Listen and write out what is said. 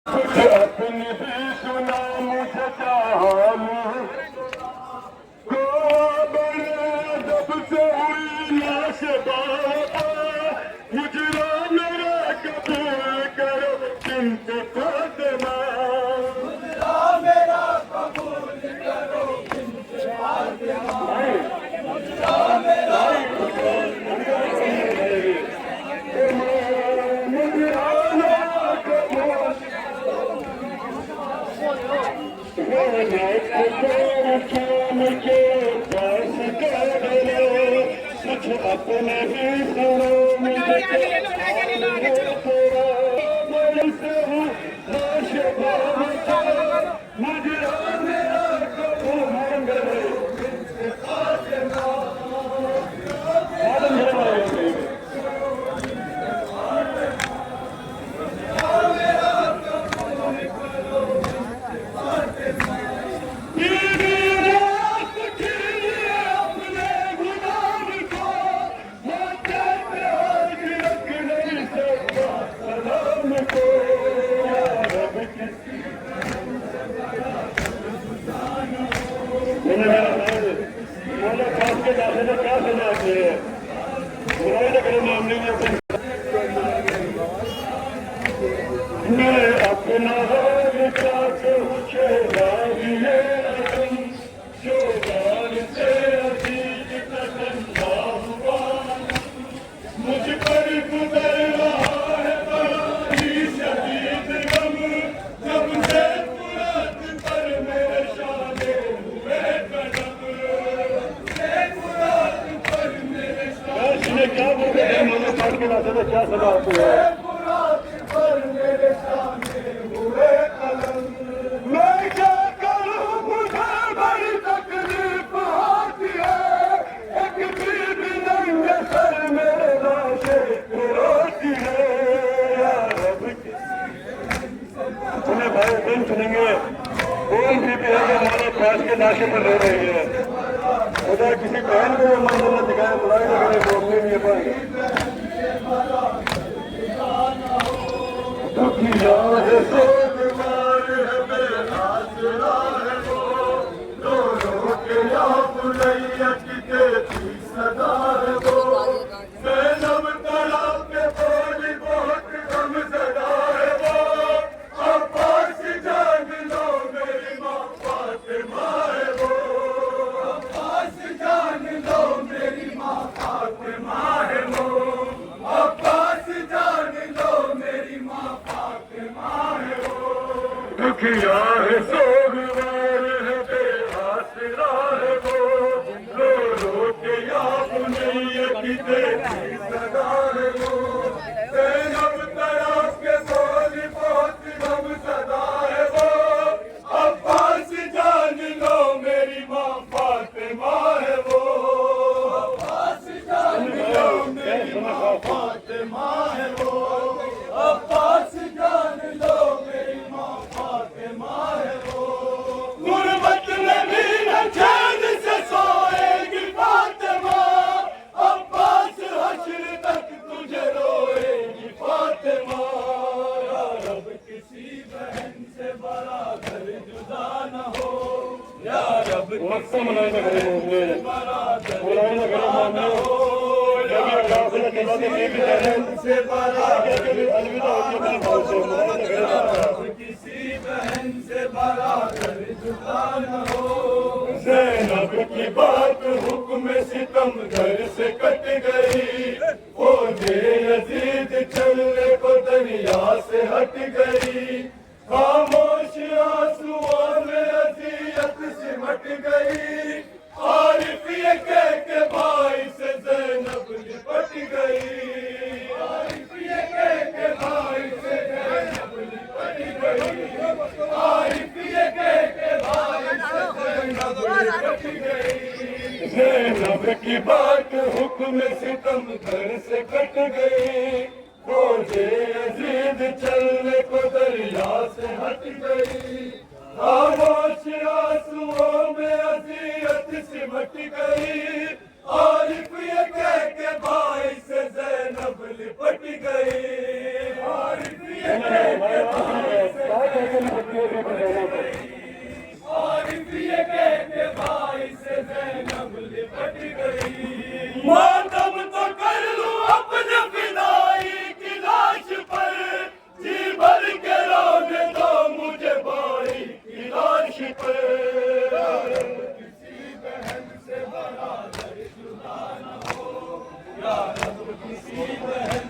अपने ही सुना मुझे चालू को बड़े जब से हुई लाश बाबा मुजरा मेरा कबूल करो चिंत फातिमा मुजरा मेरा कबूल करो चिंत फातिमा मुजरा मेरा अपने ही सुनो मुझे मुजरा मेरा कबूल अपना जो गाल से अजीज ठंडा हुआ मुझ पर गुजर रहा है बड़ी शदीद गम जब से पुरात पर मेरे शाने हुए कदम पुरात पर मेरे शाने क्या बोल रहे हैं मैंने काट के लाते थे क्या सजा होती है पुरात पर मेरे शाने हुए कदम मैं क्या करूं मुझे बड़ी तकलीफ होती है एक भी नंगे सर मेरे लाशे रोती है यार अब सुने भाई दिन सुनेंगे कौन सी भी है हमारे पास के लाशे पर रो रही है खुदा किसी बहन को मंजिल न दिखाए बुलाए न करे वो अपने लिए पाए दुखी याद से बीमार है मेरे आसरा है वो रो रो के या बुलैया की तेरी सदा है वो मैं नब तड़प के बोली बहुत गम सदा है वो अब्बास जान लो मेरी माँ फातिमा है वो अब्बास जान लो मेरी माँ फातिमा है वो अब्बास जान लो मेरी माँ फातिमा है वो दुखिया है सोगवार है बेआसरा है वो रो रो के या बुलैया की तेरी सदा है वो मैं नब तड़प के बोली बहुत गम सदा है वो अब्बास जान लो मेरी माँ फातिमा है वो अब्बास जान लो मेरी माँ फातिमा है वो अब्बास जान लो मेरी माँ फातिमा है वो गुर्बत में भी न चैन से सोएगी फातिमा अब्बास हश्र तक तुझे रोएगी फातिमा या रब किसी बहन से बराबर जुदा न हो या रब मक्का मनाए न करे मोहम्मद बराबर बुलाए न करे मोहम्मद जब ये काफिला चला तो ये भी कहने से बराबर अलविदा होती है बहुत से बुलाए न करे रब किसी बहन से बराबर जुदा न हो ज़ैनब की बात हुक्म सितम घर से कट गई वो जे यजीद चलने को दरिया से हट गई खामोश आंसुओं में अज़ियत सिमट गई आरिफ ये कह के भाई से ज़ैनब लिपट गई आरिफ ये कह के भाई से ज़ैनब लिपट गई आरिफ ये कह के भाई से ज़ैनब लिपट गई ज़ैनब की बात हुक्म सितम घर से कट गई वो जे यजीद चलने को दरिया से हट गई खामोश आंसुओं में अज़ियत सिमट गई आरिफ ये कह के भाई से ज़ैनब लिपट गई आरिफ ये कह के भाई से और ये कहते भाई से ज़ैनब लिपट गई। मातम तो कर लूं अपने फिदाई की लाश पर, जी भर के रोने दो मुझे भाई की लाश पर। किसी बहन से बरादर जुदा न हो, या रब किसी बहन